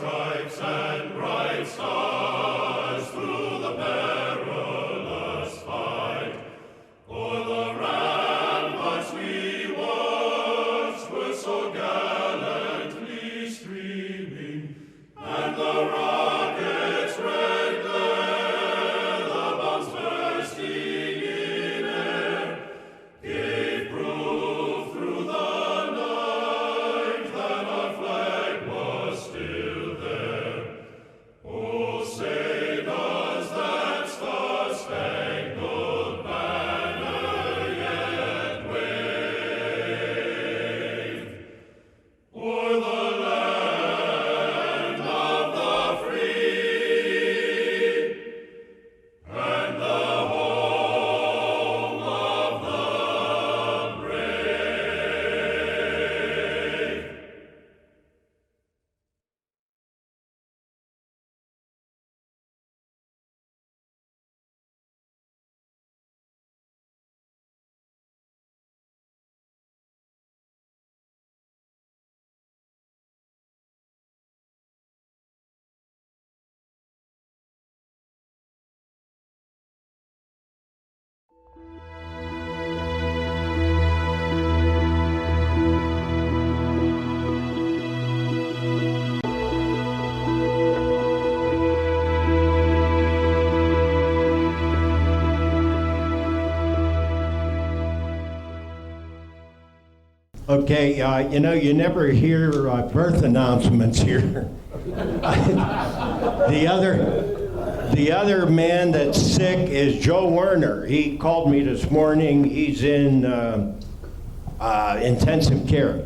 stripes and bright stars through the perilous fight. O'er the ramparts we watched were so gallantly streaming, and the rockets' red glare, the bombs bursting in air, gave proof through the night that our flag was still there. Oh, say does that star-spangled banner yet wave o'er the land of the free and the home of the brave? Okay, you never hear birth announcements here. The other man that's sick is Joe Werner. He called me this morning. He's in intensive care.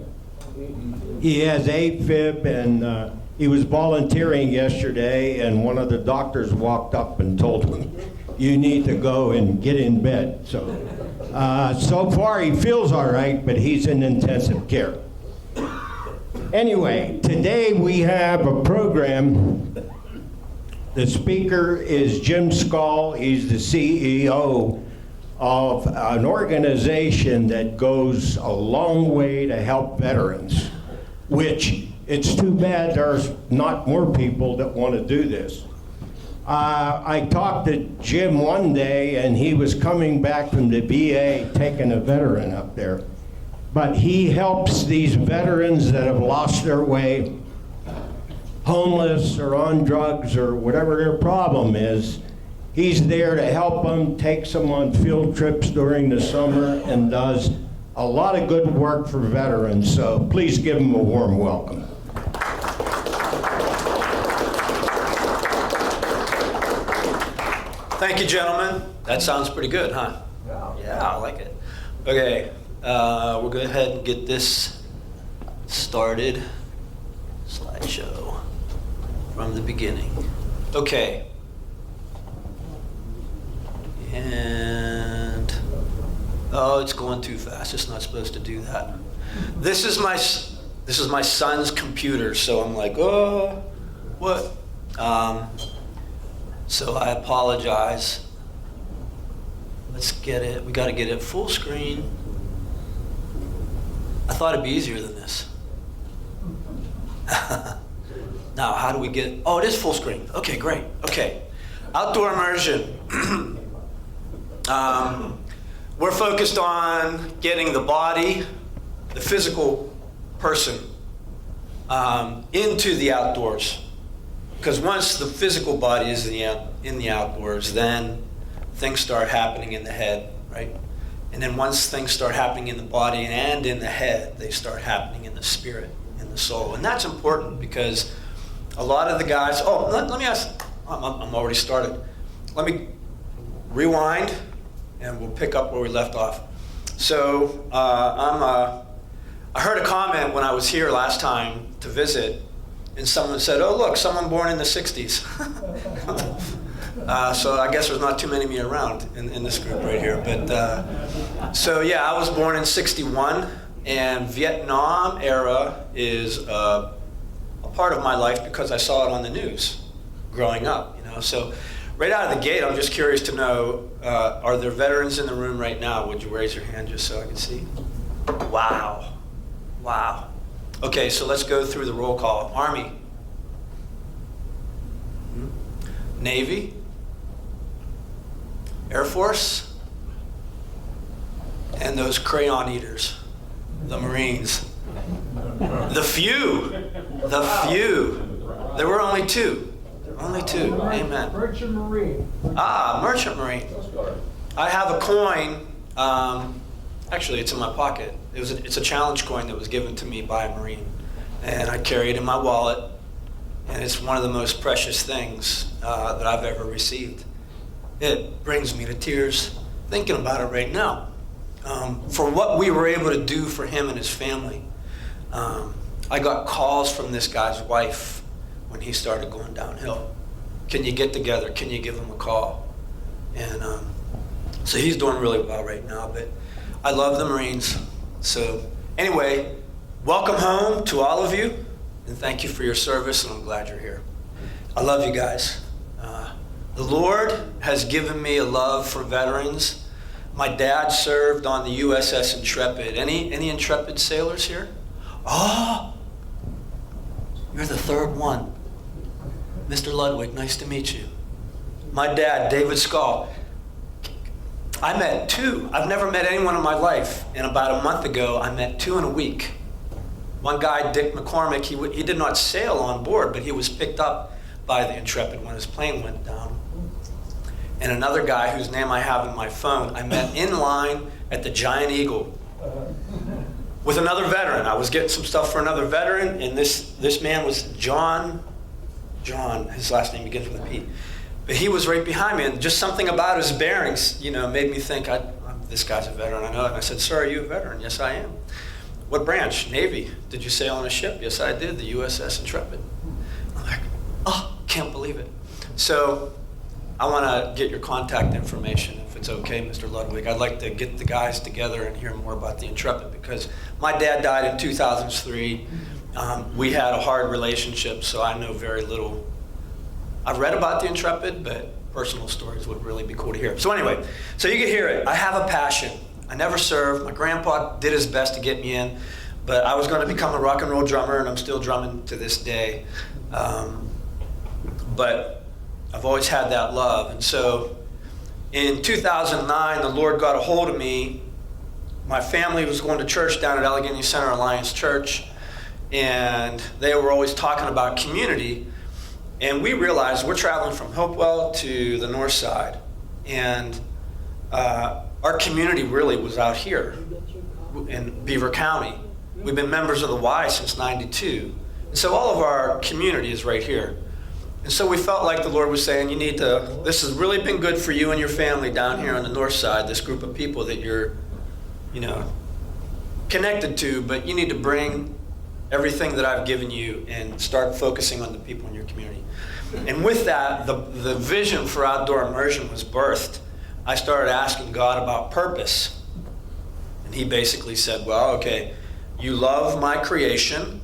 He has AFib, and he was volunteering yesterday, and one of the doctors walked up and told him, "You need to go and get in bed." So far he feels all right, but he's in intensive care. Anyway, today we have a program. The speaker is Jim Skal. He's the CEO of an organization that goes a long way to help veterans, which it's too bad there's not more people that want to do this. I talked to Jim one day, and he was coming back from the VA taking a veteran up there. But he helps these veterans that have lost their way, homeless or on drugs or whatever their problem is. He's there to help them, takes them on field trips during the summer, and does a lot of good work for veterans. So please give him a warm welcome. Thank you, gentlemen. That sounds pretty good, huh? Yeah, I like it. Okay, we'll go ahead and get this started. Slideshow from the beginning. Okay. And, oh, it's going too fast. It's not supposed to do that. This is my son's computer, so I'm like, oh, what? So I apologize. Let's get it. We got to get it full screen. I thought it'd be easier than this. Now, how do we get it? Oh, it is full screen. Okay, great. Okay. Outdoor immersion. We're focused on getting the body, the physical person, into the outdoors. Because once the physical body is in the outdoors, then things start happening in the head, right? And then once things start happening in the body and in the head, they start happening in the spirit, in the soul. And that's important because a lot of the guys, let me ask, I'm already started. Let me rewind and we'll pick up where we left off. So I heard a comment when I was here last time to visit, and someone said, oh, look, someone born in the 60s. So I guess there's not too many of me around in this group right here. But so yeah, I was born in 61, and Vietnam era is a part of my life because I saw it on the news growing up, So right out of the gate, I'm just curious to know, are there veterans in the room right now? Would you raise your hand just so I can see? Wow. Okay, so let's go through the roll call. Army. Navy, Air Force, and those crayon eaters, the Marines. The few. There were only two. Only two. Amen. Merchant Marine. Merchant Marine. I have a coin. Actually, it's in my pocket. It's a challenge coin that was given to me by a Marine. And I carry it in my wallet. And it's one of the most precious things that I've ever received. It brings me to tears thinking about it right now. For what we were able to do for him and his family. I got calls from this guy's wife when he started going downhill. Can you get together? Can you give him a call? And so he's doing really well right now, but I love the Marines. So anyway, welcome home to all of you, and thank you for your service, and I'm glad you're here. I love you guys. The Lord has given me a love for veterans. My dad served on the USS Intrepid. Any Intrepid sailors here? Oh, you're the third one. Mr. Ludwig, nice to meet you. My dad, David Skal. I met two. I've never met anyone in my life. And about a month ago, I met two in a week. One guy, Dick McCormick, he did not sail on board, but he was picked up by the Intrepid when his plane went down. And another guy whose name I have in my phone, I met in line at the Giant Eagle with another veteran. I was getting some stuff for another veteran, and this man was John, his last name begins with a P. But he was right behind me, and just something about his bearings, made me think, this guy's a veteran, I know it. And I said, sir, are you a veteran? Yes, I am. What branch? Navy. Did you sail on a ship? Yes, I did, the USS Intrepid. I'm like, oh, can't believe it. So I want to get your contact information, if it's okay, Mr. Ludwig. I'd like to get the guys together and hear more about the Intrepid, because my dad died in 2003. We had a hard relationship, so I know very little. I've read about the Intrepid, but personal stories would really be cool to hear. So anyway, so you can hear it. I have a passion. I never served. My grandpa did his best to get me in, but I was going to become a rock and roll drummer, and I'm still drumming to this day. But I've always had that love. And so in 2009, the Lord got a hold of me. My family was going to church down at Allegheny Center Alliance Church, and they were always talking about community. And we realized we're traveling from Hopewell to the north side. And our community really was out here in Beaver County. We've been members of the Y since '92. And so all of our community is right here. And so we felt like the Lord was saying, this has really been good for you and your family down here on the north side, this group of people that you're, connected to, but you need to bring everything that I've given you and start focusing on the people in your community. And with that, the vision for outdoor immersion was birthed. I started asking God about purpose. And he basically said, well, okay, you love my creation,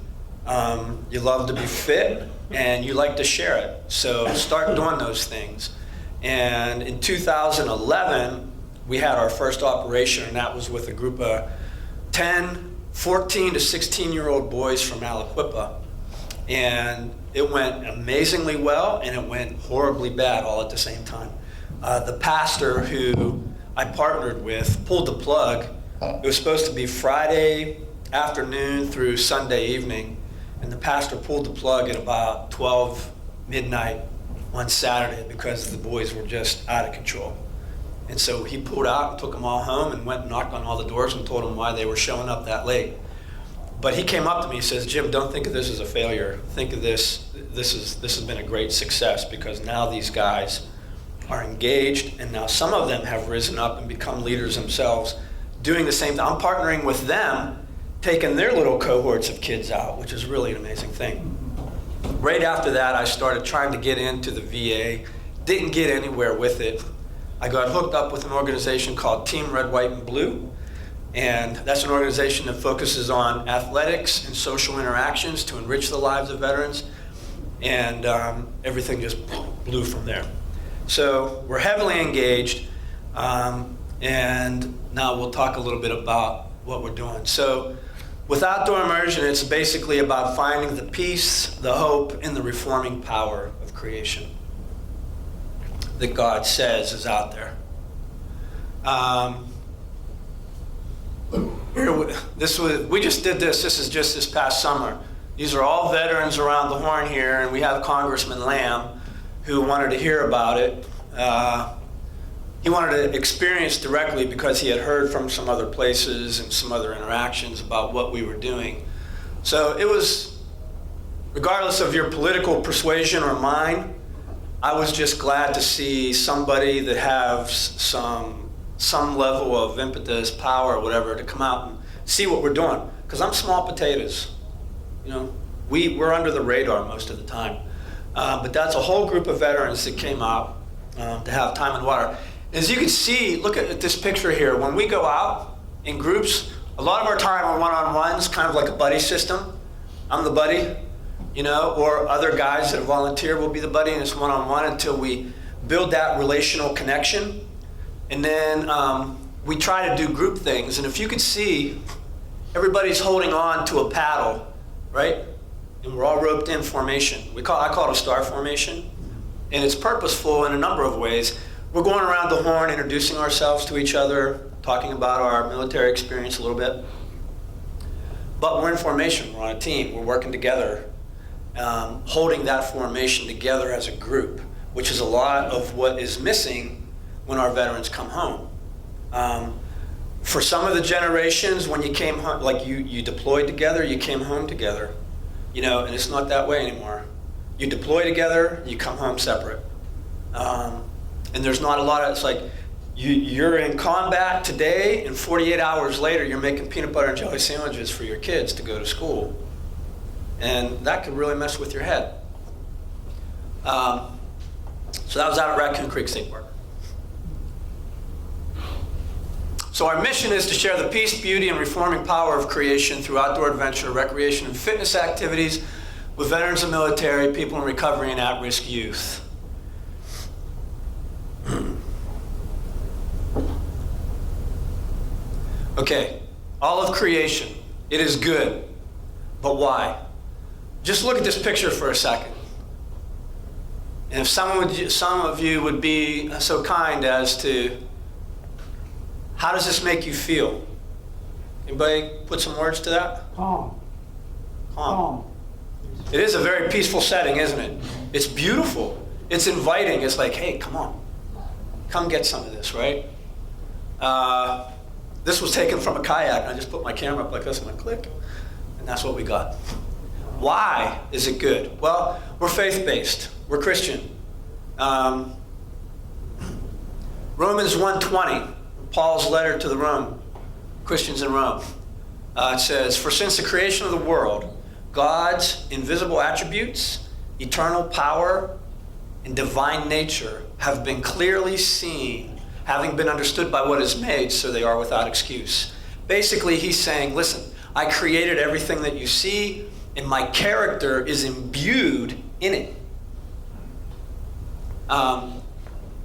you love to be fit, and you like to share it. So start doing those things. And in 2011, we had our first operation, and that was with a group of 14 to 16-year-old boys from Aliquippa. And it went amazingly well, and it went horribly bad all at the same time. The pastor who I partnered with pulled the plug. It was supposed to be Friday afternoon through Sunday evening, and the pastor pulled the plug at about 12 midnight on Saturday because the boys were just out of control. And so he pulled out and took them all home and went and knocked on all the doors and told them why they were showing up that late. But he came up to me and says, Jim, don't think of this as a failure. Think of this has been a great success, because now these guys are engaged, and now some of them have risen up and become leaders themselves, doing the same thing. I'm partnering with them, taking their little cohorts of kids out, which is really an amazing thing. Right after that, I started trying to get into the VA. Didn't get anywhere with it. I got hooked up with an organization called Team Red, White, and Blue. And that's an organization that focuses on athletics and social interactions to enrich the lives of veterans. And everything just blew from there. So we're heavily engaged. And now we'll talk a little bit about what we're doing. So with outdoor immersion, it's basically about finding the peace, the hope, and the reforming power of creation. that God says is out there. We just did this. This is just this past summer. These are all veterans around the horn here, and we have Congressman Lamb who wanted to hear about it. He wanted to experience directly because he had heard from some other places and some other interactions about what we were doing. So it was, regardless of your political persuasion or mine, I was just glad to see somebody that has some level of impetus, power, or whatever, to come out and see what we're doing. Because I'm small potatoes. You know, we're under the radar most of the time. But that's a whole group of veterans that came out to have time and water. As you can see, look at this picture here. When we go out in groups, a lot of our time are one-on-ones, kind of like a buddy system. I'm the buddy, you know, or other guys that volunteer will be the buddy, and it's one-on-one until we build that relational connection. And then we try to do group things. And if you could see, everybody's holding on to a paddle, right? And we're all roped in formation. I call it a star formation. And it's purposeful in a number of ways. We're going around the horn, introducing ourselves to each other, talking about our military experience a little bit. But we're in formation. We're on a team. We're working together, holding that formation together as a group, which is a lot of what is missing when our veterans come home. For some of the generations, when you came home, like you deployed together, you came home together, you know, and it's not that way anymore. You deploy together, you come home separate. And there's not a lot of, it's like, you're in combat today, and 48 hours later, you're making peanut butter and jelly sandwiches for your kids to go to school. And that could really mess with your head. So that was out at Raccoon Creek State Park. So our mission is to share the peace, beauty, and reforming power of creation through outdoor adventure, recreation, and fitness activities with veterans and military, people in recovery, and at-risk youth. Okay, all of creation, it is good, but why? Just look at this picture for a second. And if some of you would be so kind as to, how does this make you feel? Anybody put some words to that? Calm. Calm. It is a very peaceful setting, isn't it? It's beautiful. It's inviting. It's like, hey, come on. Come get some of this, right? This was taken from a kayak, and I just put my camera up like this and I click, and that's what we got. Why is it good? Well, we're faith-based. We're Christian. Romans 1:20, Paul's letter to the Christians in Rome. It says, "For since the creation of the world, God's invisible attributes, eternal power, and divine nature have been clearly seen, having been understood by what is made, so they are without excuse." Basically, he's saying, listen, I created everything that you see, and my character is imbued in it.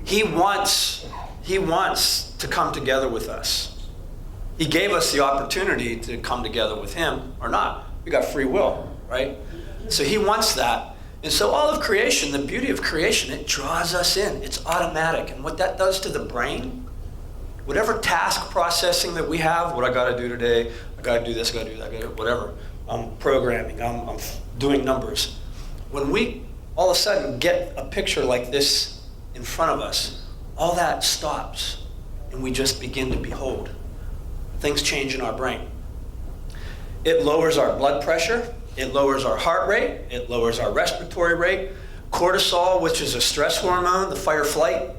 He wants to come together with us. He gave us the opportunity to come together with him or not. We got free will, right? So he wants that. And so all of creation, the beauty of creation, it draws us in. It's automatic. And what that does to the brain, whatever task processing that we have, what I got to do today, I got to do this, I got to do that, I got to do whatever. I'm programming, I'm doing numbers. When we all of a sudden get a picture like this in front of us, all that stops and we just begin to behold. Things change in our brain. It lowers our blood pressure. It lowers our heart rate. It lowers our respiratory rate. Cortisol, which is a stress hormone, the fight-or-flight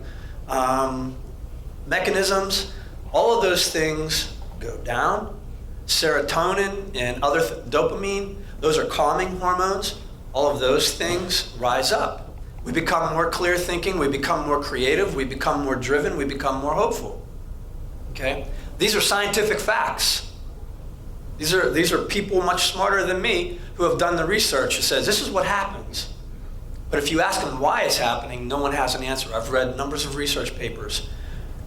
mechanisms, all of those things go down. Serotonin and other dopamine, those are calming hormones. All of those things rise up. We become more clear thinking. We become more creative. We become more driven. We become more hopeful. Okay? These are scientific facts. These are people much smarter than me who have done the research that says this is what happens. But if you ask them why it's happening, no one has an answer. I've read numbers of research papers.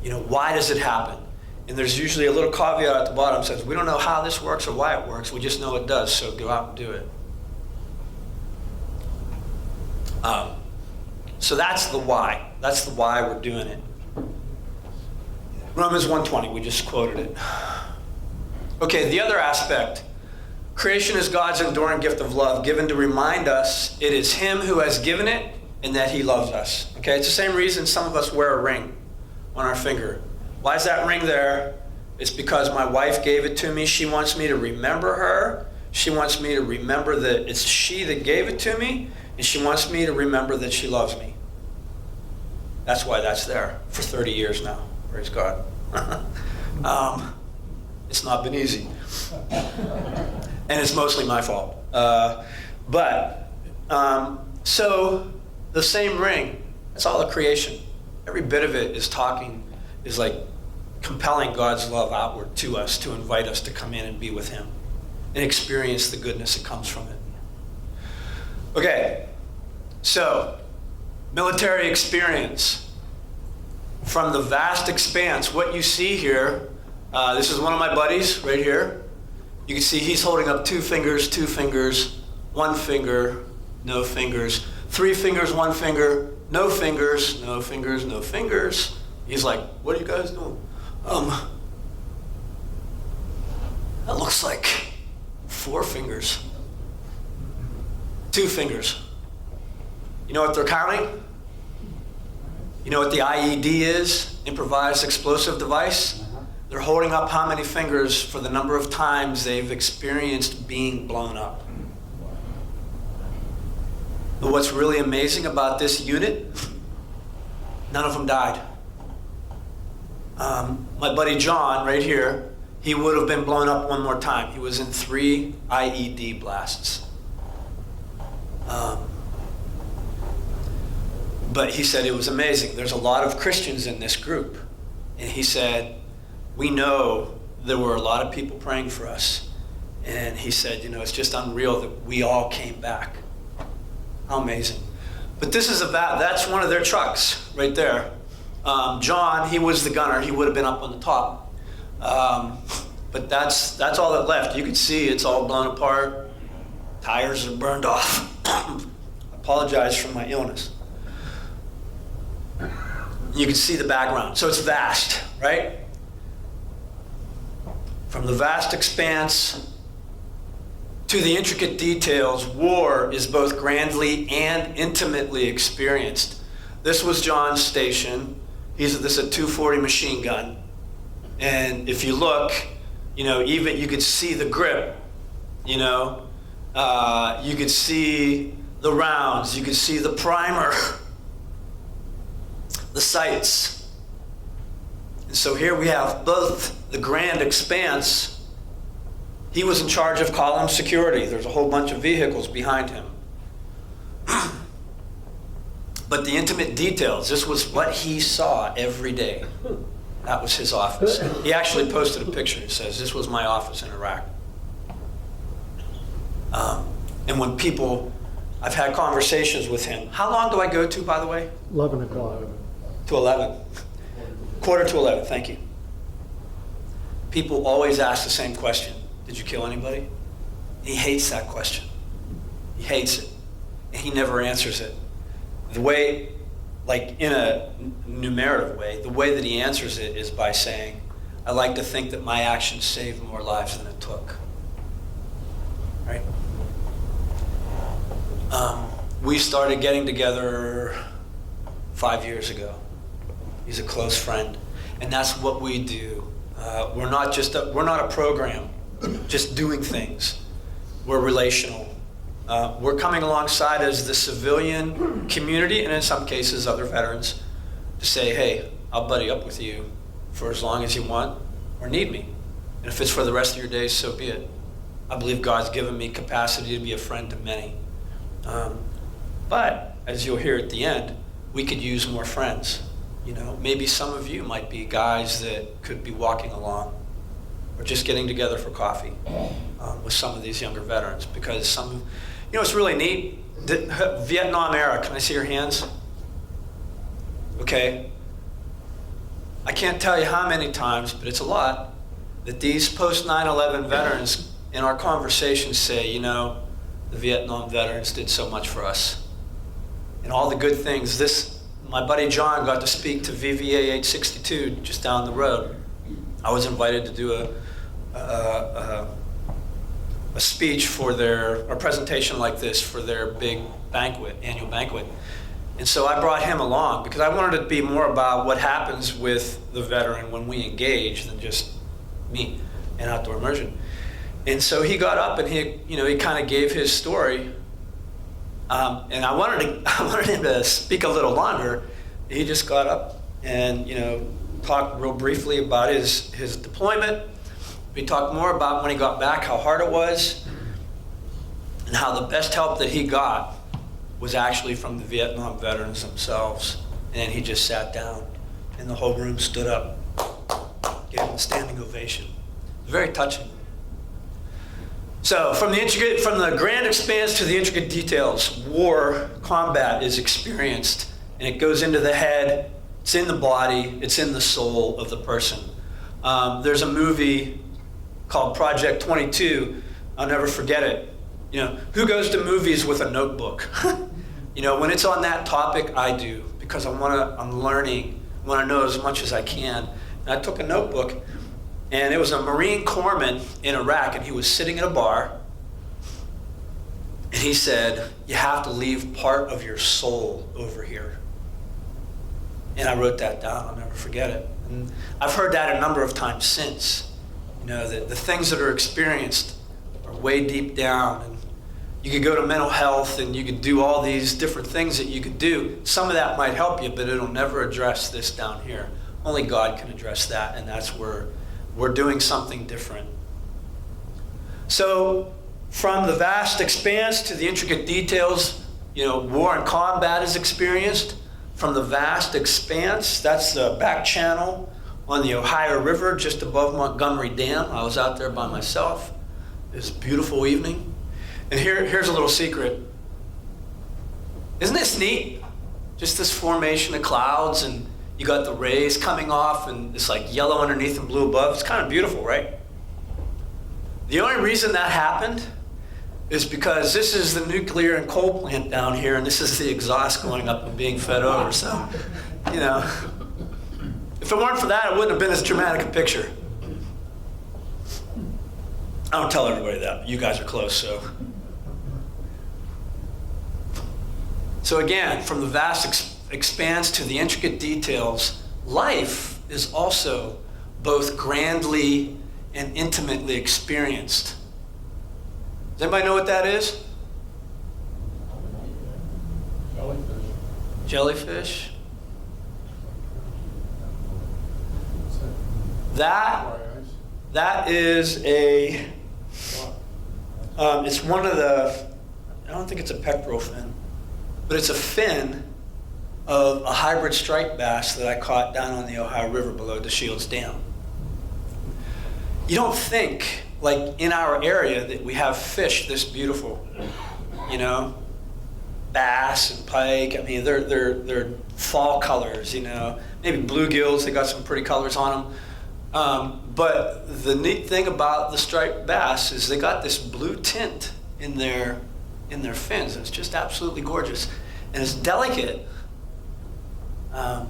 You know, why does it happen? And there's usually a little caveat at the bottom that says, we don't know how this works or why it works. We just know it does, so go out and do it. So that's the why. That's the why we're doing it. Romans 1:20, we just quoted it. Okay, the other aspect. Creation is God's enduring gift of love, given to remind us it is Him who has given it and that He loves us. Okay, it's the same reason some of us wear a ring on our finger. Why is that ring there? It's because my wife gave it to me. She wants me to remember her. She wants me to remember that it's she that gave it to me, and she wants me to remember that she loves me. That's why that's there for 30 years now. Praise God. It's not been easy. And it's mostly my fault. So the same ring, it's all a creation. Every bit of it is like compelling God's love outward to us to invite us to come in and be with Him and experience the goodness that comes from it. Okay, so military experience. From the vast expanse, what you see here, this is one of my buddies right here. You can see he's holding up 2 fingers, 2 fingers, 1 finger, no fingers, 3 fingers, 1 finger, no fingers, no fingers, no fingers. He's like, what are you guys doing? That looks like 4 fingers. 2 fingers. You know what they're counting? You know what the IED is? Improvised explosive device? They're holding up how many fingers for the number of times they've experienced being blown up. But what's really amazing about this unit, none of them died. My buddy John, right here, he would have been blown up one more time. He was in 3 IED blasts. But he said it was amazing. There's a lot of Christians in this group. And he said, we know there were a lot of people praying for us. And he said, it's just unreal that we all came back. How amazing. But this is that's one of their trucks right there. John, he was the gunner. He would have been up on the top. But that's all that left. You can see it's all blown apart. Tires are burned off. I apologize for my illness. You can see the background. So it's vast, right? From the vast expanse to the intricate details, war is both grandly and intimately experienced. This was John's station. This is a 240 machine gun. And if you look, even you could see the grip, you could see the rounds, you could see the primer, the sights. And so here we have both the grand expanse. He was in charge of column security. There's a whole bunch of vehicles behind him. But the intimate details, this was what he saw every day. That was his office. He actually posted a picture. He says, this was my office in Iraq. And when I've had conversations with him. How long do I go to, by the way? 11 o'clock. To 11. Quarter to 11, thank you. People always ask the same question. Did you kill anybody? He hates that question. He hates it. And he never answers it. The way, like in a numerative way, the way that he answers it is by saying, I like to think that my actions saved more lives than it took. Right? We started getting together 5 years ago. He's a close friend. And that's what we do. We're not a program, just doing things. We're relational. We're coming alongside as the civilian community, and in some cases other veterans, to say, hey, I'll buddy up with you for as long as you want or need me. And if it's for the rest of your days, so be it. I believe God's given me capacity to be a friend to many. But, as you'll hear at the end, we could use more friends. Maybe some of you might be guys that could be walking along or just getting together for coffee with some of these younger veterans, because it's really neat. The Vietnam era, can I see your hands? Okay. I can't tell you how many times, but it's a lot, that these post 9/11 veterans in our conversations say, the Vietnam veterans did so much for us. And all the good things, my buddy John got to speak to VVA 862 just down the road. I was invited to do a speech for a presentation like this for their big banquet, annual banquet. And so I brought him along because I wanted it to be more about what happens with the veteran when we engage than just me and outdoor immersion. And so he got up and he kind of gave his story. And I wanted him to speak a little longer. He just got up and, talked real briefly about his deployment. We talked more about when he got back, how hard it was, and how the best help that he got was actually from the Vietnam veterans themselves. And he just sat down, and the whole room stood up, gave him a standing ovation. Very touching. So from the grand expanse to the intricate details, war, combat is experienced, and it goes into the head, it's in the body, it's in the soul of the person. There's a movie called Project 22, I'll never forget it. Who goes to movies with a notebook? When it's on that topic, I do, because I'm learning, I want to know as much as I can. And I took a notebook, and it was a Marine corpsman in Iraq, and he was sitting in a bar, and he said, you have to leave part of your soul over here. And I wrote that down, I'll never forget it. And I've heard that a number of times since. The things that are experienced are way deep down, and you could go to mental health and you could do all these different things that you could do. Some of that might help you, but it'll never address this down here. Only God can address that, and that's where we're doing something different. So from the vast expanse to the intricate details, war and combat is experienced. From the vast expanse, that's the back channel on the Ohio River just above Montgomery Dam. I was out there by myself. It was a beautiful evening. And here's a little secret. Isn't this neat? Just this formation of clouds, and you got the rays coming off, and it's like yellow underneath and blue above. It's kind of beautiful, right? The only reason that happened is because this is the nuclear and coal plant down here, and this is the exhaust going up and being fed over. So, if it weren't for that, it wouldn't have been as dramatic a picture. I don't tell everybody that. You guys are close, so. So again, from the vast expanse to the intricate details, life is also both grandly and intimately experienced. Does anybody know what that is? Jellyfish. That is it's one of the, I don't think it's a pectoral fin, but it's a fin of a hybrid striped bass that I caught down on the Ohio River below the Shields Dam. You don't think, like in our area, that we have fish this beautiful, bass and pike. I mean, they're fall colors, maybe bluegills, they got some pretty colors on them. But the neat thing about the striped bass is they got this blue tint in their fins. It's just absolutely gorgeous. And it's delicate, and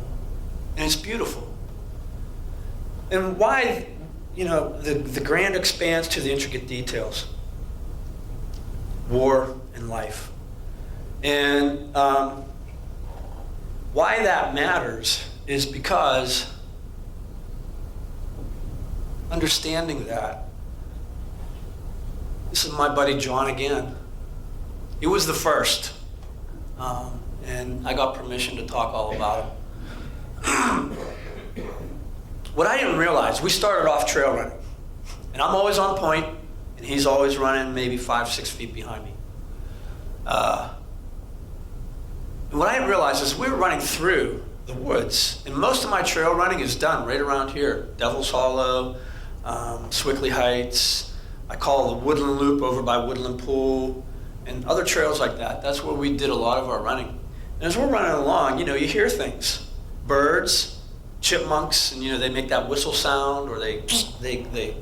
it's beautiful. And why, the grand expanse to the intricate details. War and life. And why that matters is because understanding that. This is my buddy John again. He was the first. And I got permission to talk all about him. What I didn't realize, we started off trail running. And I'm always on point, and he's always running maybe 5-6 feet behind me. And what I didn't realize is we were running through the woods, and most of my trail running is done right around here. Devil's Hollow, Swickley Heights. I call the Woodland Loop over by Woodland Pool, and other trails like that. That's where we did a lot of our running. And as we're running along, you hear things. Birds, chipmunks, and they make that whistle sound, or they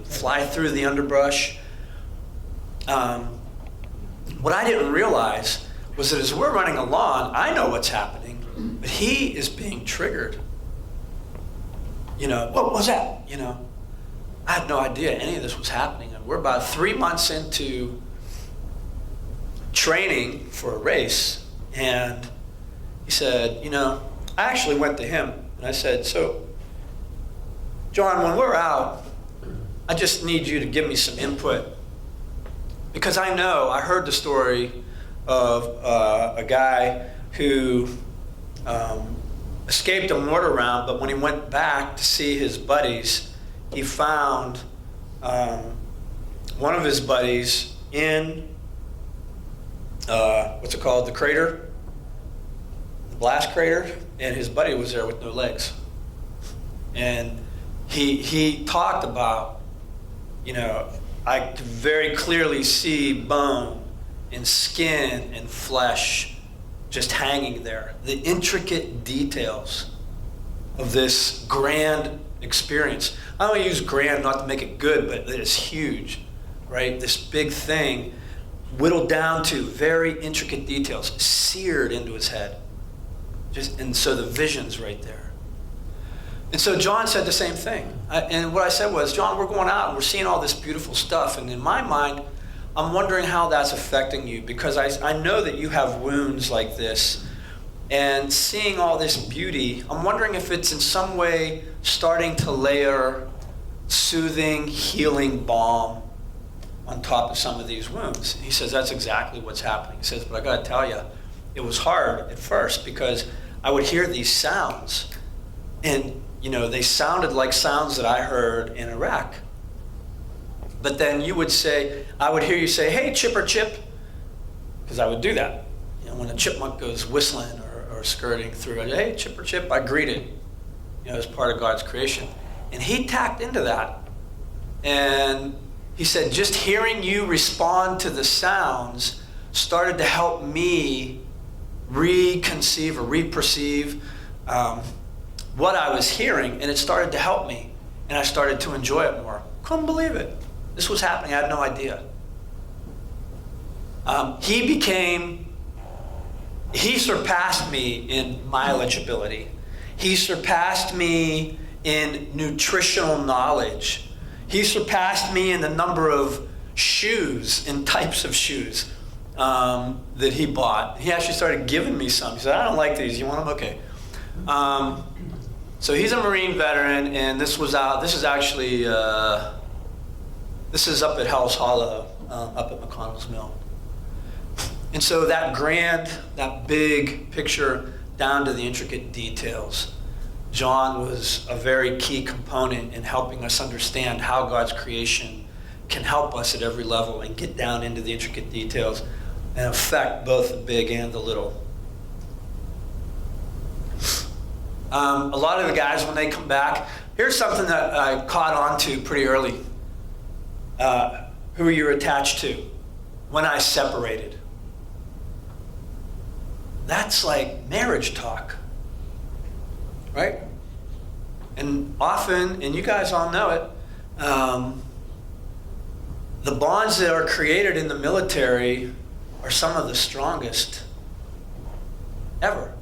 fly through the underbrush. What I didn't realize was that as we're running along, I know what's happening, But he is being triggered. What was that? I had no idea any of this was happening. And we're about 3 months into training for a race. And he said, I actually went to him and I said, so, John, when we're out, I just need you to give me some input. Because I heard the story of a guy who escaped a mortar round, but when he went back to see his buddies, he found one of his buddies in, what's it called, the crater, the blast crater, and his buddy was there with no legs. And he talked about, I could very clearly see bone and skin and flesh just hanging there. The intricate details of this grand experience. I only use grand not to make it good, but it's huge, right? This big thing whittled down to very intricate details, seared into his head. And so the vision's right there. And so John said the same thing. And what I said was, John, we're going out and we're seeing all this beautiful stuff. And in my mind, I'm wondering how that's affecting you, because I know that you have wounds like this. And seeing all this beauty, I'm wondering if it's in some way starting to layer soothing, healing balm on top of some of these wounds. And he says, that's exactly what's happening. He says, but I got to tell you, it was hard at first because I would hear these sounds. And, they sounded like sounds that I heard in Iraq. But then I would hear you say, hey, Chip or Chip, because I would do that. When a chipmunk goes whistling or skirting through, hey, Chip or Chip, I greet it, as part of God's creation. And he tapped into that. And he said, just hearing you respond to the sounds started to help me reconceive or reperceive what I was hearing, and it started to help me. And I started to enjoy it more. Couldn't believe it. This was happening. I had no idea. He surpassed me in mileage ability. He surpassed me in nutritional knowledge. He surpassed me in the number of shoes and types of shoes that he bought. He actually started giving me some. He said, I don't like these. You want them? Okay. So he's a Marine veteran, and this is up at Hell's Hollow, up at McConnell's Mill. And so that big picture down to the intricate details, John was a very key component in helping us understand how God's creation can help us at every level and get down into the intricate details and affect both the big and the little. A lot of the guys, when they come back, here's something that I caught on to pretty early. Who you're attached to. When I separated. That's like marriage talk. Right? And often, and you guys all know it, the bonds that are created in the military are some of the strongest ever.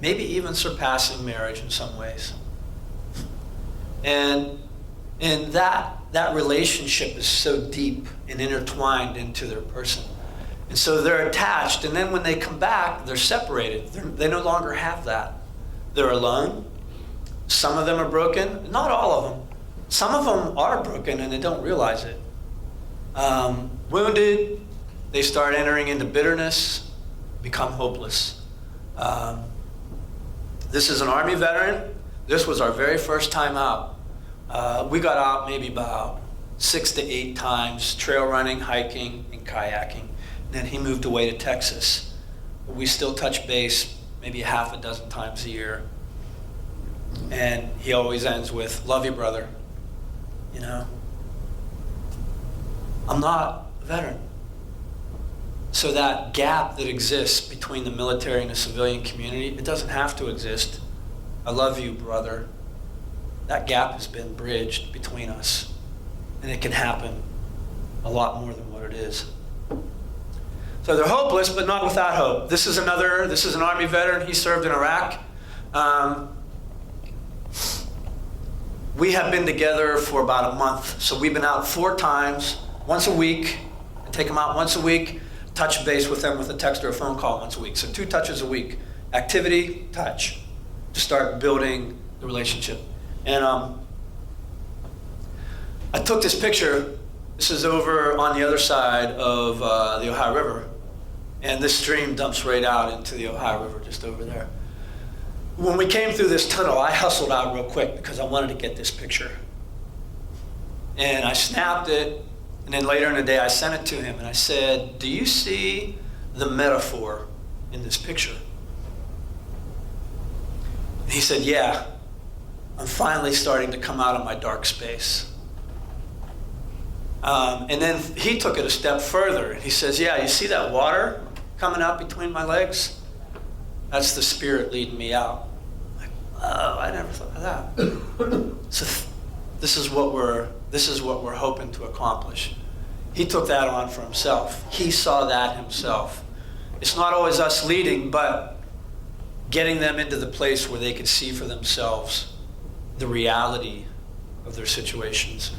Maybe even surpassing marriage in some ways. And that relationship is so deep and intertwined into their person. And so they're attached, and then when they come back, they're separated. They no longer have that. They're alone. Some of them are broken. Not all of them. Some of them are broken and they don't realize it. Wounded, they start entering into bitterness, become hopeless. This is an Army veteran. This was our very first time out. We got out maybe about 6 to 8 times, trail running, hiking, and kayaking. And then he moved away to Texas. We still touch base maybe 6 times a year. And he always ends with, love you, brother. I'm not a veteran. So that gap that exists between the military and the civilian community, it doesn't have to exist. I love you, brother. That gap has been bridged between us. And it can happen a lot more than what it is. So they're hopeless, but not without hope. This is an Army veteran. He served in Iraq. We have been together for about a month. So we've been out 4 times, once a week. I take them out once a week, touch base with them with a text or a phone call once a week. So 2 touches a week. Activity, touch, to start building the relationship. And I took this picture. This is over on the other side of the Ohio River. And this stream dumps right out into the Ohio River just over there. When we came through this tunnel, I hustled out real quick because I wanted to get this picture. And I snapped it, and then later in the day I sent it to him, and I said, do you see the metaphor in this picture? And he said, yeah, I'm finally starting to come out of my dark space. And then he took it a step further. He says, yeah, you see that water coming out between my legs? That's the Spirit leading me out. I'm like, oh, I never thought of that. So this is what we're hoping to accomplish. He took that on for himself. He saw that himself. It's not always us leading, but getting them into the place where they could see for themselves the reality of their situations.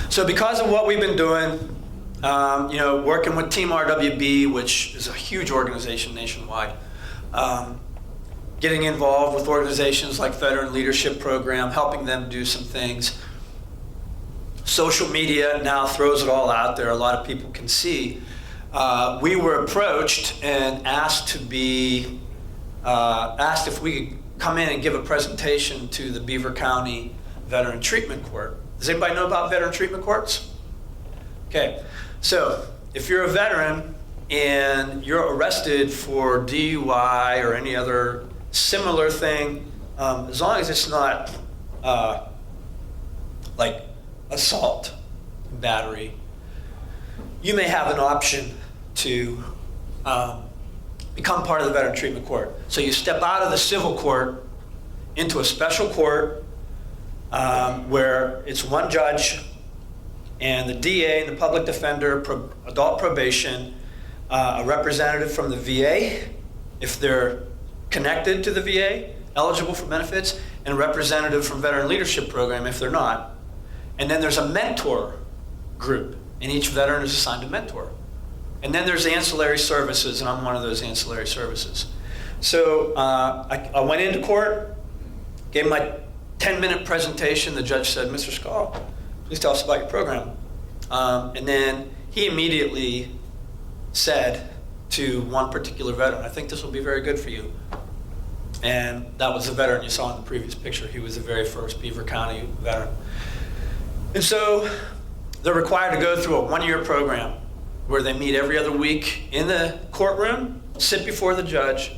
So because of what we've been doing, working with Team RWB, which is a huge organization nationwide, getting involved with organizations like Veteran Leadership Program, helping them do some things. Social media now throws it all out there. A lot of people can see. We were approached and asked if we could come in and give a presentation to the Beaver County Veteran Treatment Court. Does anybody know about veteran treatment courts? Okay, so if you're a veteran and you're arrested for DUI or any other similar thing, as long as it's not like assault, battery, you may have an option to become part of the Veteran Treatment Court. So you step out of the civil court into a special court where it's one judge and the DA and the public defender, adult probation, a representative from the VA, if they're connected to the VA, eligible for benefits, and a representative from Veteran Leadership Program if they're not. And then there's a mentor group, and each veteran is assigned a mentor. And then there's ancillary services, and I'm one of those ancillary services. So I went into court, gave my 10-minute presentation. The judge said, Mr. Skal, please tell us about your program. And then he immediately said to one particular veteran, I think this will be very good for you. And that was the veteran you saw in the previous picture. He was the very first Beaver County veteran. And so they're required to go through a 1-year program where they meet every other week in the courtroom, sit before the judge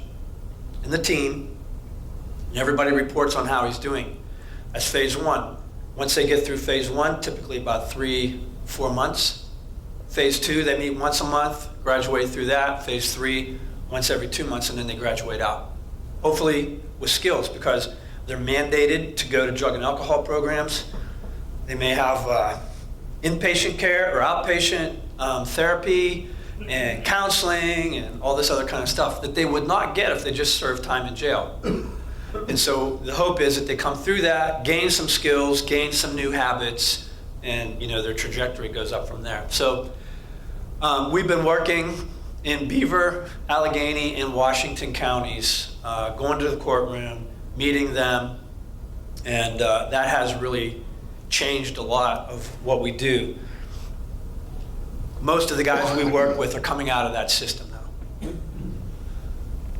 and the team, and everybody reports on how he's doing. That's phase 1. Once they get through phase 1, typically about 3-4 months. Phase 2, they meet once a month, graduate through that. Phase 3, once every 2 months, and then they graduate out. Hopefully with skills, because they're mandated to go to drug and alcohol programs. They may have inpatient care or outpatient therapy and counseling and all this other kind of stuff that they would not get if they just served time in jail. And so the hope is that they come through that, gain some skills, gain some new habits, and their trajectory goes up from there. So we've been working in Beaver, Allegheny, and Washington counties, going to the courtroom, meeting them, and that has really changed a lot of what we do. Most of the guys we work with are coming out of that system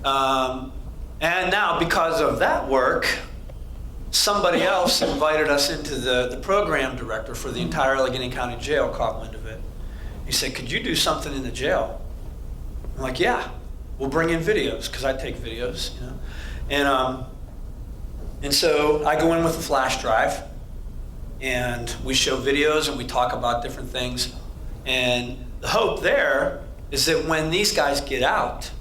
now. And now, because of that work, somebody else invited us into the program director for the entire Allegheny County Jail, caught wind of it. He said, could you do something in the jail? I'm like, yeah, we'll bring in videos, because I take videos, And so I go in with a flash drive, and we show videos, and we talk about different things. And the hope there is that when these guys get out,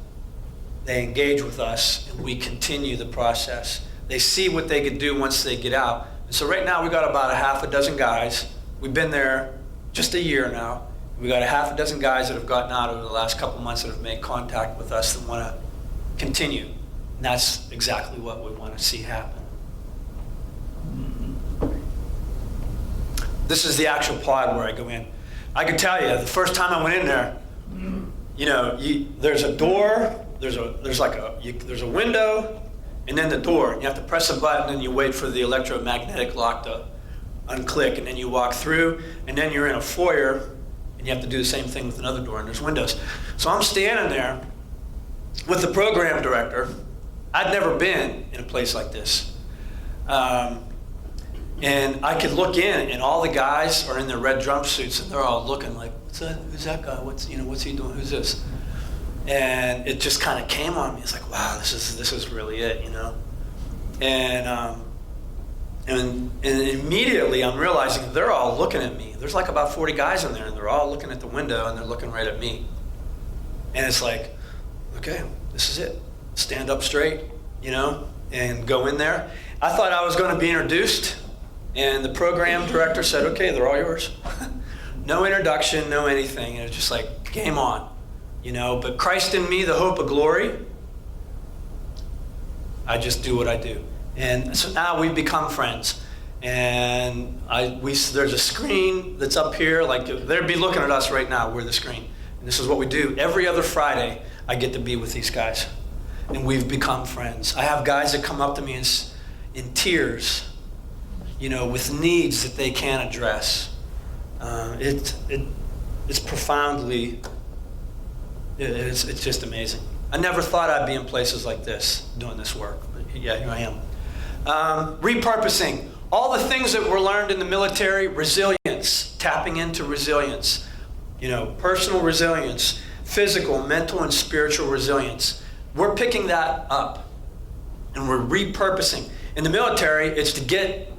they engage with us, and we continue the process. They see what they could do once they get out. And so right now we've got about a half a dozen guys. We've been there just a year now, We got a half a dozen guys that have gotten out over the last couple months that have made contact with us that want to continue. And that's exactly what we want to see happen. This is the actual pod where I go in. I can tell you, the first time I went in there, there's a door, there's a window, and then the door. You have to press a button and you wait for the electromagnetic lock to unclick, and then you walk through, and then you're in a foyer, and you have to do the same thing with another door, and there's windows. So I'm standing there with the program director. I'd never been in a place like this. And I could look in, and all the guys are in their red jumpsuits, and they're all looking like, "What's that? Who's that guy? What's he doing? Who's this?" And it just kind of came on me. It's like, wow, this is really it, And immediately I'm realizing they're all looking at me. There's like about 40 guys in there, and they're all looking at the window, and they're looking right at me. And it's like, okay, this is it. Stand up straight, and go in there. I thought I was going to be introduced. And the program director said, okay, they're all yours. No introduction, no anything. And it's just like, game on, But Christ in me, the hope of glory, I just do what I do. And so now we've become friends. And there's a screen that's up here. Like, they'd be looking at us right now. We're the screen. And this is what we do. Every other Friday, I get to be with these guys. And we've become friends. I have guys that come up to me in tears, with needs that they can't address. It's profoundly, it's just amazing. I never thought I'd be in places like this, doing this work, but yeah, here I am. Repurposing. All the things that were learned in the military, resilience, tapping into resilience, personal resilience, physical, mental, and spiritual resilience. We're picking that up, and we're repurposing. In the military, it's to get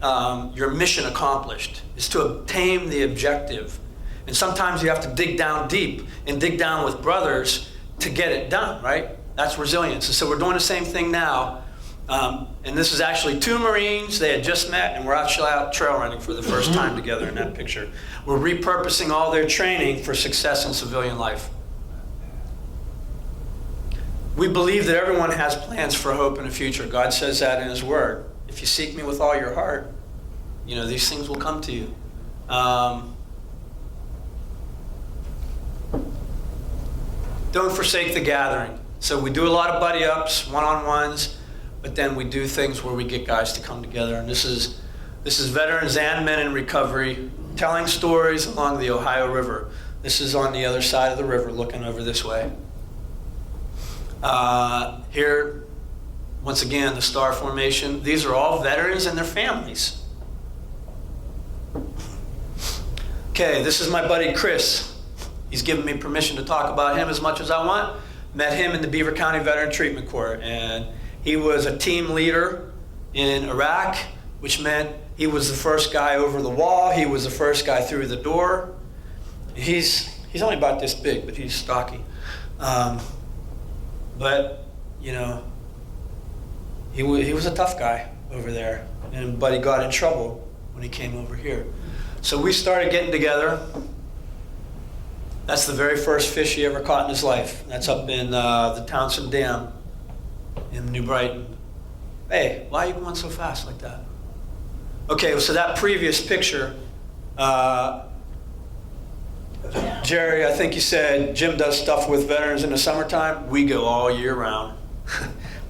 your mission accomplished. It's to obtain the objective. And sometimes you have to dig down deep and dig down with brothers to get it done, right? That's resilience. And so we're doing the same thing now. And this is actually 2 Marines. They had just met, and we're actually out trail running for the first time together in that picture. We're repurposing all their training for success in civilian life. We believe that everyone has plans for hope in the future. God says that in His Word. If you seek me with all your heart, these things will come to you. Don't forsake the gathering. So we do a lot of buddy ups, one-on-ones, but then we do things where we get guys to come together. And this is veterans and men in recovery telling stories along the Ohio River. This is on the other side of the river, looking over this way. Here, once again, the star formation. These are all veterans and their families. Okay, this is my buddy Chris. He's given me permission to talk about him as much as I want. Met him in the Beaver County Veteran Treatment Corps, and he was a team leader in Iraq, which meant he was the first guy over the wall. He was the first guy through the door. He's only about this big, but he's stocky. But he was a tough guy over there, but he got in trouble when he came over here. So we started getting together. That's the very first fish he ever caught in his life. That's up in the Townsend Dam in New Brighton. Hey, why are you going so fast like that? Okay, so that previous picture, Jerry, I think you said Jim does stuff with veterans in the summertime. We go all year round.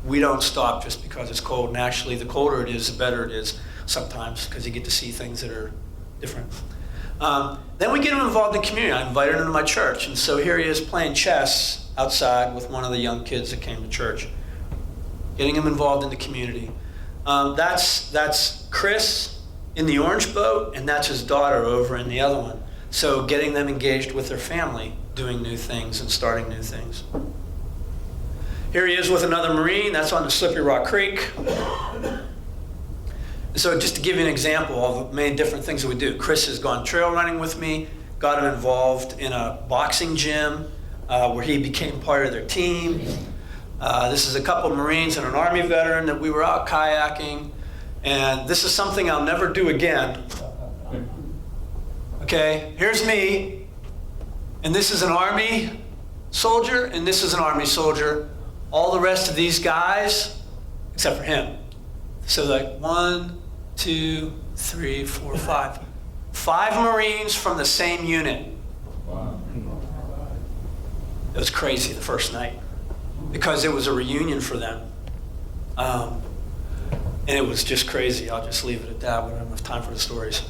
We don't stop just because it's cold. And actually, the colder it is, the better it is sometimes, because you get to see things that are different. Then we get him involved in community. I invited him to my church. And so here he is playing chess outside with one of the young kids that came to church. Getting him involved in the community. That's Chris in the orange boat, and that's his daughter over in the other one. So getting them engaged with their family, doing new things and starting new things. Here he is with another Marine. That's on the Slippery Rock Creek. So just to give you an example of the many different things that we do. Chris has gone trail running with me, got him involved in a boxing gym where he became part of their team. This is a couple of Marines and an Army veteran that we were out kayaking. And this is something I'll never do again. Okay, Okay, here's me, and this is an Army soldier, and this is an Army soldier. All the rest of these guys, except for him. So like 1, 2, 3, 4, 5. 5 Marines from the same unit. It was crazy the first night because it was a reunion for them. And it was just crazy. I'll just leave it at that. We don't have enough time for the stories.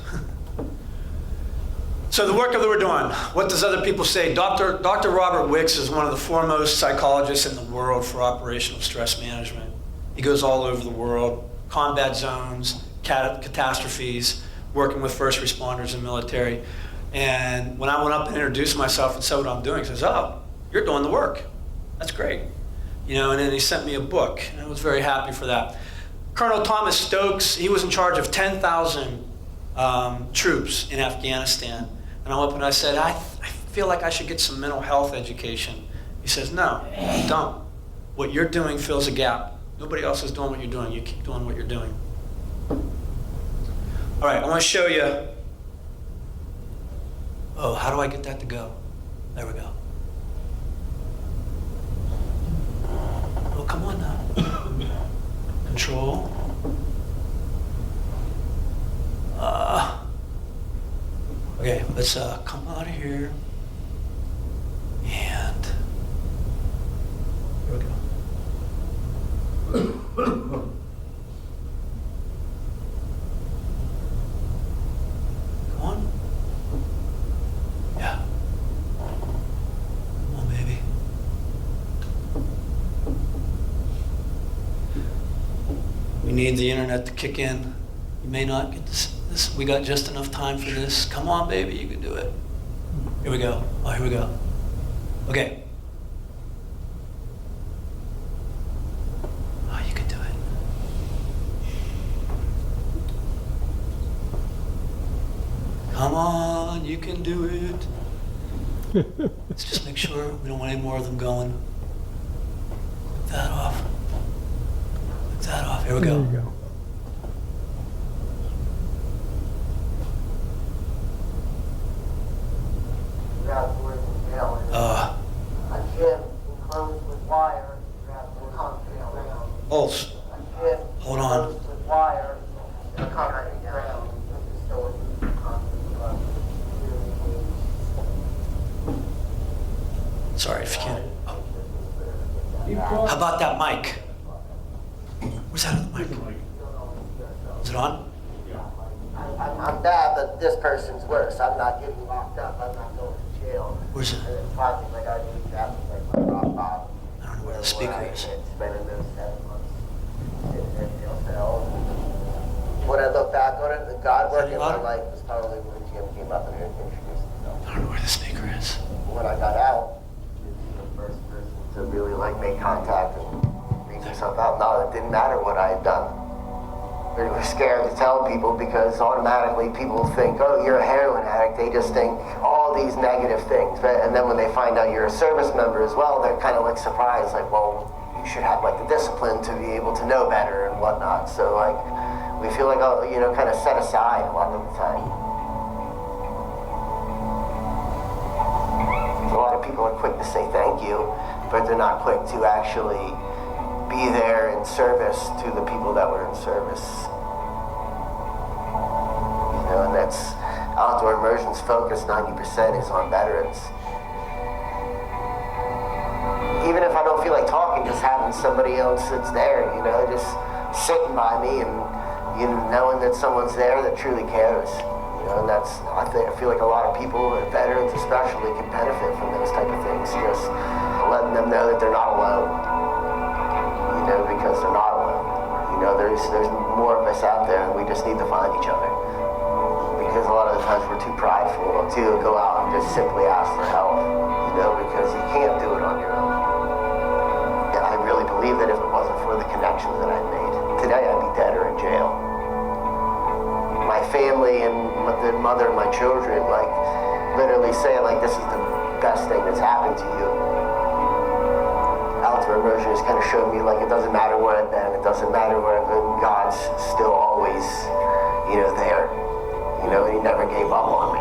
So the work that we're doing, what does other people say? Dr. Robert Wicks is one of the foremost psychologists in the world for operational stress management. He goes all over the world, combat zones, catastrophes, working with first responders and military. And when I went up and introduced myself and said what I'm doing, he says, "Oh, you're doing the work. That's great." You know, and then he sent me a book, and I was very happy for that. Colonel Thomas Stokes, he was in charge of 10,000 troops in Afghanistan. And I went up and I said, I feel like I should get some mental health education. He says, "No, you don't. What you're doing fills a gap. Nobody else is doing what you're doing. You keep doing what you're doing." All right, I want to show you. Oh, how do I get that to go? There we go. Oh, come on now. Control. Okay, let's come out of here. And here we go. Come on. Yeah. Come on, baby. We need the internet to kick in. You may not get this. We got just enough time for this. Come on, baby, you can do it. Here we go. Oh, here we go. Okay. Oh, you can do it. Come on, you can do it. Let's just make sure we don't want any more of them going. Click that off. Click that off. Here we go. There you go. A gym enclosed with wire, concrete ground. Pulse. A gym Hold on. enclosed with wire, concrete ground. Sorry if you can't. Oh. How about that mic? Where's that other mic? Is it on? I'm bad, but this person's worse. I'm not getting locked up. I'm not going to jail. Where's it? And then finally, like I need that, like my rock bottom. I don't know where the speaker is. Spending those 7 months in jail cell. When I look back on it, the God work in my life was probably when Jim came up and introduced himself. I don't know where the speaker is. When I got out, he was the first person to really like make contact and reach himself out. No, it didn't matter what I had done. They were scared to tell people because automatically people think, "Oh, you're a heroin addict." They just think all these negative things. And then when they find out you're a service member as well, they're kind of like surprised, like, "Well, you should have like the discipline to be able to know better and whatnot." So like, we feel like, oh, you know, kind of set aside a lot of the time. A lot of people are quick to say thank you, but they're not quick to actually be there in service to the people that were in service. You know, and that's outdoor immersion's focus 90% is on veterans. Even if I don't feel like talking, just having somebody else that's there, you know, just sitting by me and, you know, knowing that someone's there that truly cares. You know, and that's, I feel like a lot of people, veterans especially, can benefit from those type of things. Just letting them know that they're not alone. You know, because they're not alone. You know, there's more of us out there, and we just need to find each other. Because a lot of the times we're too prideful to go out and just simply ask for help. You know, because you can't do it on your own. And I really believe that if it wasn't for the connections that I made, today I'd be dead or in jail. My family and the mother of my children, like, literally say, like, this is the best thing that's happened to you. Outdoor immersion has kind of showed me, like, it doesn't matter where I've been, it doesn't matter where I've been, God's still always, you know, there. You know, and he never gave up on me.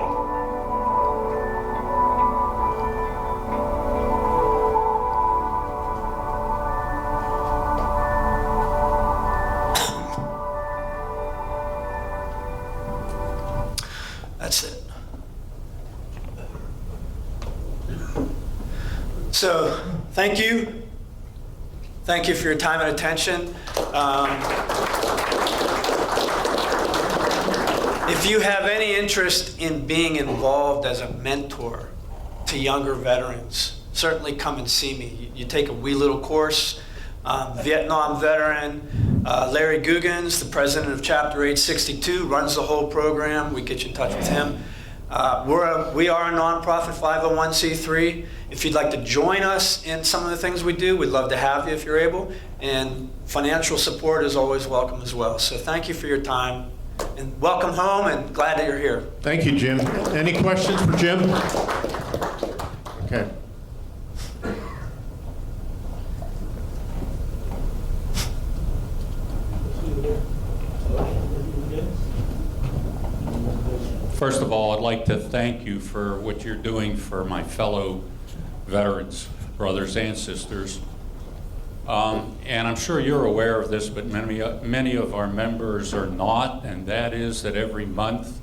Thank you. Thank you for your time and attention. If you have any interest in being involved as a mentor to younger veterans, certainly come and see me. You take a wee little course. Vietnam veteran Larry Guggens, the president of Chapter 862, runs the whole program. We get you in touch with him. We are a nonprofit 501c3. If you'd like to join us in some of the things we do, we'd love to have you if you're able. And financial support is always welcome as well. So thank you for your time. And welcome home, and glad that you're here. Thank you, Jim. Any questions for Jim? Okay. First of all, I'd like to thank you for what you're doing for my fellow veterans, brothers and sisters. And I'm sure you're aware of this, but many of our members are not, and that is that every month,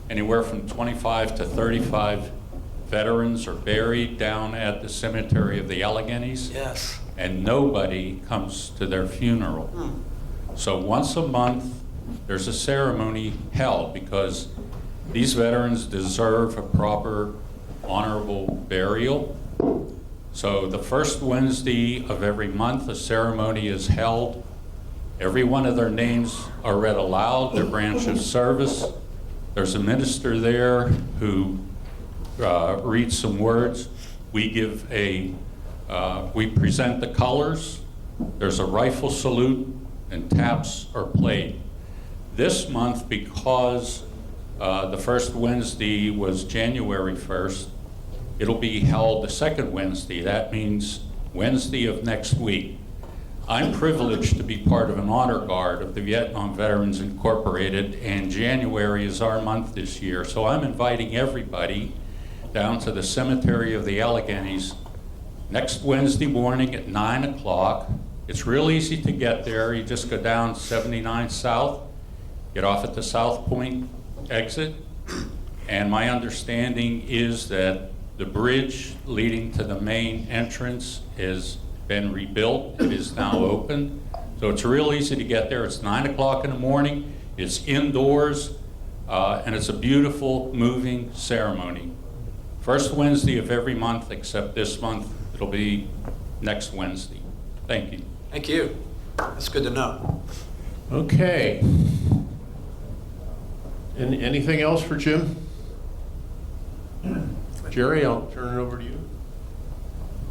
anywhere from 25 to 35 veterans are buried down at the cemetery of the Alleghenies. Yes. And nobody comes to their funeral. So once a month, there's a ceremony held because these veterans deserve a proper, honorable burial. So the first Wednesday of every month, a ceremony is held. Every one of their names are read aloud, their branch of service. There's a minister there who reads some words. We present the colors. There's a rifle salute, and taps are played. This month, because the first Wednesday was January 1st, it'll be held the second Wednesday. That means Wednesday of next week. I'm privileged to be part of an honor guard of the Vietnam Veterans Incorporated, and January is our month this year. So I'm inviting everybody down to the cemetery of the Alleghenies next Wednesday morning at 9 o'clock. It's real easy to get there. You just go down 79 South, get off at the South Point exit, and my understanding is that the bridge leading to the main entrance has been rebuilt. It is now open. So it's real easy to get there. It's 9 o'clock in the morning. It's indoors, and it's a beautiful, moving ceremony. First Wednesday of every month, except this month, it'll be next Wednesday. Thank you. Thank you. That's good to know. Okay. Anything else for Jim? Jerry, I'll turn it over to you.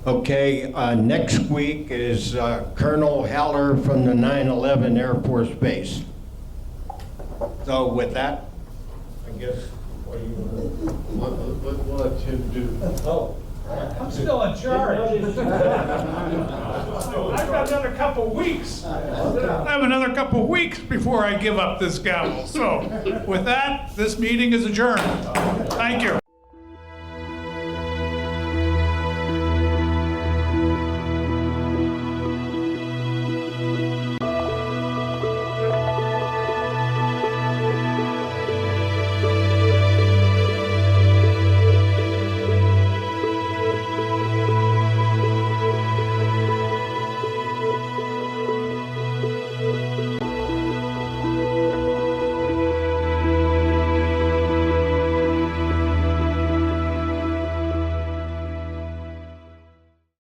Okay, next week is Colonel Haller from the 9/11 Air Force Base. So with that, I guess, what do you want? We'll let Jim do. Oh. I'm still in charge. I've got another couple weeks. I have another couple weeks before I give up this gavel. So with that, this meeting is adjourned. Thank you.